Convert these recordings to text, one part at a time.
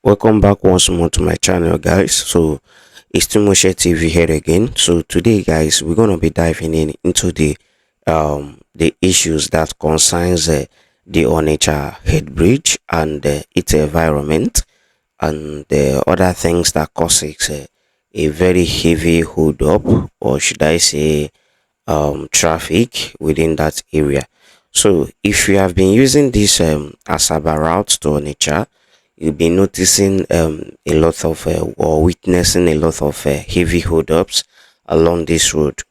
Welcome back once more to my channel, guys. So it's still MOSHEH TV here again. So today, guys, we're gonna be diving into the issues that concerns the Onitsha head bridge and its environment, and the other things that causes a very heavy hold up, or should I say traffic within that area. So if you have been using this Asaba route to Onitsha, you'll be noticing a lot of or witnessing a lot of heavy hold-ups along this road,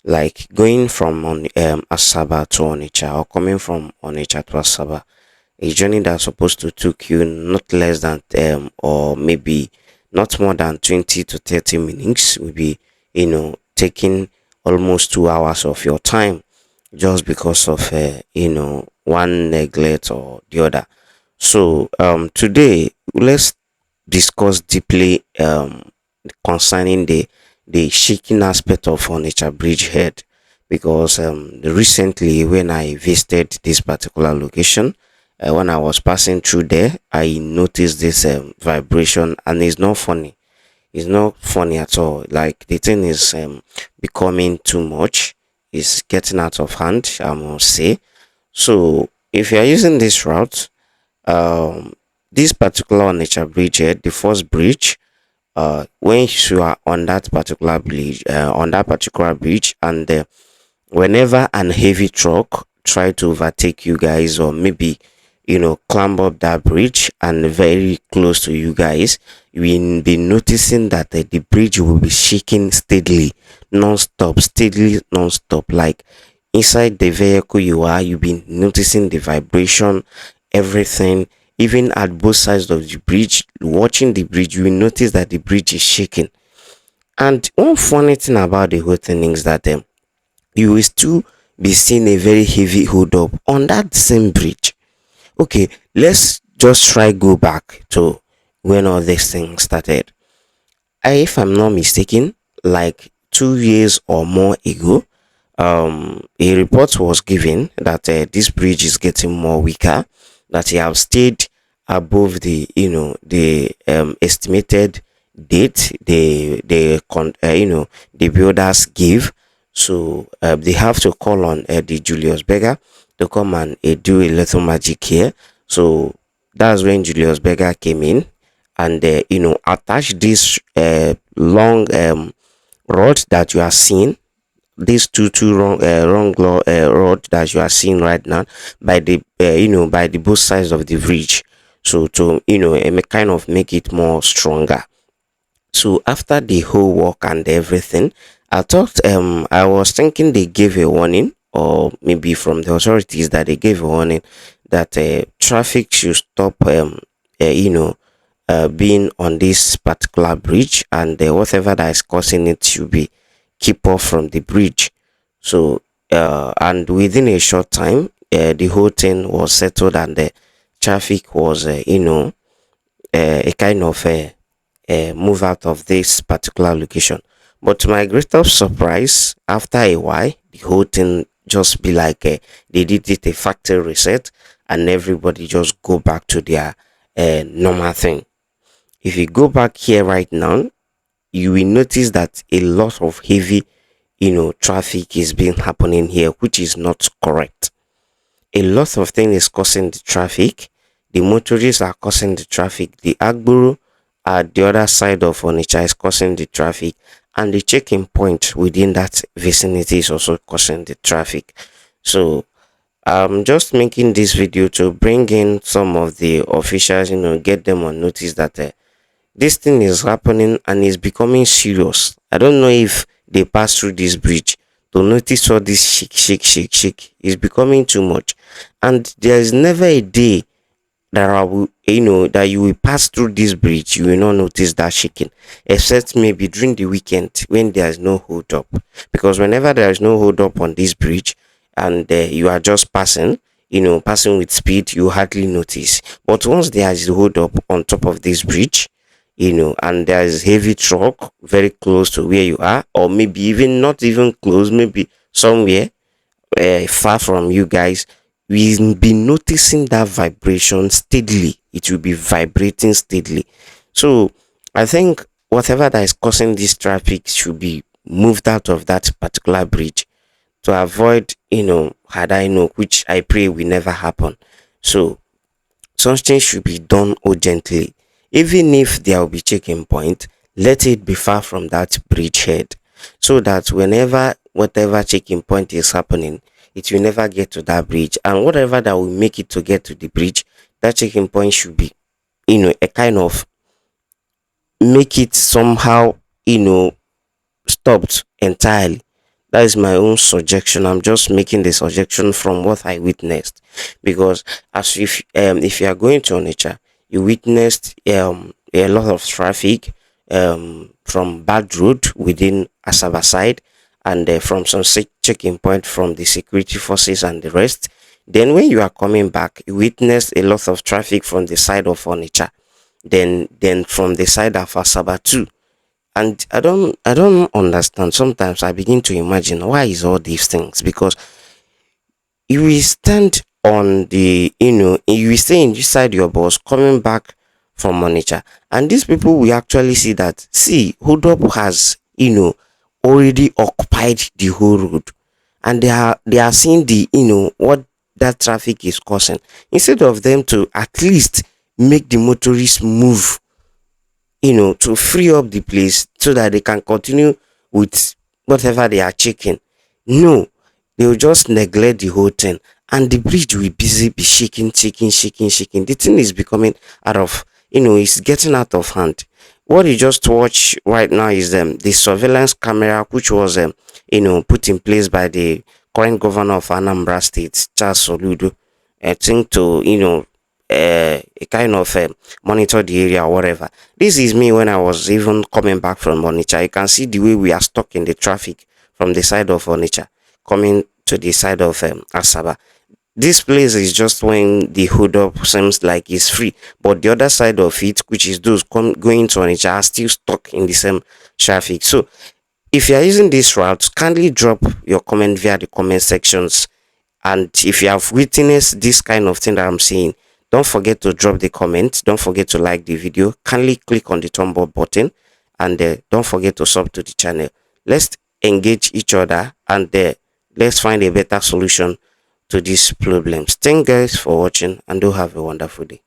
like going from Asaba to Onitsha, or coming from Onitsha to Asaba. A journey that's supposed to took you not less than or maybe not more than 20 to 30 minutes will be taking almost 2 hours of your time, just because of one neglect or the other. So today let's discuss deeply concerning the shaking aspect of furniture bridgehead, because recently when I visited this particular location, when I was passing through there, I noticed this vibration, and it's not funny. It's not funny at all. Like, the thing is becoming too much. It's getting out of hand, I must say. So if you are using this route, um this particular nature bridge here, the first bridge, when you are on that particular bridge, and whenever an heavy truck try to overtake you guys, or maybe climb up that bridge and very close to you guys, you will be noticing that the bridge will be shaking steadily, non-stop, steadily, non-stop. Like, inside the vehicle you are, you've been noticing the vibration, everything. Even at both sides of the bridge, watching the bridge, you will notice that the bridge is shaking. And one funny thing about the whole thing is that you will still be seeing a very heavy hold up on that same bridge. Okay, let's just try go back to when all this thing started. If I'm not mistaken, like 2 years or more ago, a report was given that this bridge is getting more weaker, that he have stayed above the estimated date the builders give. So they have to call on the Julius Berger to come and do a little magic here. So that's when Julius Berger came in and attached this long rod that you are seeing, these two rod that you are seeing right now, by the by the both sides of the bridge, so to kind of make it more stronger. So after the whole work and everything, I was thinking they gave a warning, or maybe from the authorities that they gave a warning that traffic should stop being on this particular bridge, and whatever that is causing it should be keep off from the bridge. So and within a short time, the whole thing was settled, and the traffic was a kind of move out of this particular location. But to my greatest surprise, after a while, the whole thing just be like they did it a factory reset, and everybody just go back to their normal thing. If you go back here right now, you will notice that a lot of heavy traffic is being happening here, which is not correct. A lot of things is causing the traffic. The motorists are causing the traffic. The Agboro at the other side of Onitsha is causing the traffic, and the checking point within that vicinity is also causing the traffic. So I'm just making this video to bring in some of the officials, get them on notice that this thing is happening and is becoming serious. I don't know if they pass through this bridge to notice all this shake, shake, shake, shake. It's becoming too much, and there is never a day that that you will pass through this bridge, you will not notice that shaking, except maybe during the weekend when there is no hold up. Because whenever there is no hold up on this bridge, and you are just passing, passing with speed, you hardly notice. But once there is a hold up on top of this bridge, and there is heavy truck very close to where you are, or maybe even not even close, maybe somewhere far from you guys, we'll be noticing that vibration steadily. It will be vibrating steadily. So I think whatever that is causing this traffic should be moved out of that particular bridge to avoid, had I know, which I pray will never happen. So something should be done urgently. Even if there will be checking point, let it be far from that bridgehead so that whenever whatever checking point is happening, it will never get to that bridge. And whatever that will make it to get to the bridge, that checking point should be, a kind of make it somehow, you know, stopped entirely. That is my own suggestion. I'm just making the suggestion from what I witnessed, because as if you are going to Onitsha, you witnessed a lot of traffic from bad road within Asaba side, and from some checking point from the security forces and the rest. Then when you are coming back, you witnessed a lot of traffic from the side of Onitsha, then from the side of Asaba too. And I don't understand. Sometimes I begin to imagine why is all these things, because you will stand on the, you will stay inside your bus coming back from monitor, and these people will actually see that, see, hold up has, already occupied the whole road, and they are seeing the, what that traffic is causing, instead of them to at least make the motorists move, to free up the place so that they can continue with whatever they are checking. No, they will just neglect the whole thing, and the bridge will busy be shaking, shaking, shaking, shaking. The thing is becoming out of, it's getting out of hand. What you just watch right now is the surveillance camera, which was put in place by the current governor of Anambra State, Charles Soludo. I think to, a kind of monitor the area or whatever. This is me when I was even coming back from Onitsha. You can see the way we are stuck in the traffic from the side of Onitsha coming to the side of Asaba. This place is just when the hood up seems like it's free, but the other side of it, which is those going to Onitsha, are still stuck in the same traffic. So if you are using this route, kindly drop your comment via the comment sections. And if you have witnessed this kind of thing that I'm saying, don't forget to drop the comment. Don't forget to like the video. Kindly click on the thumb up button, and don't forget to sub to the channel. Let's engage each other, and let's find a better solution to these problems. Thank you guys for watching, and do have a wonderful day.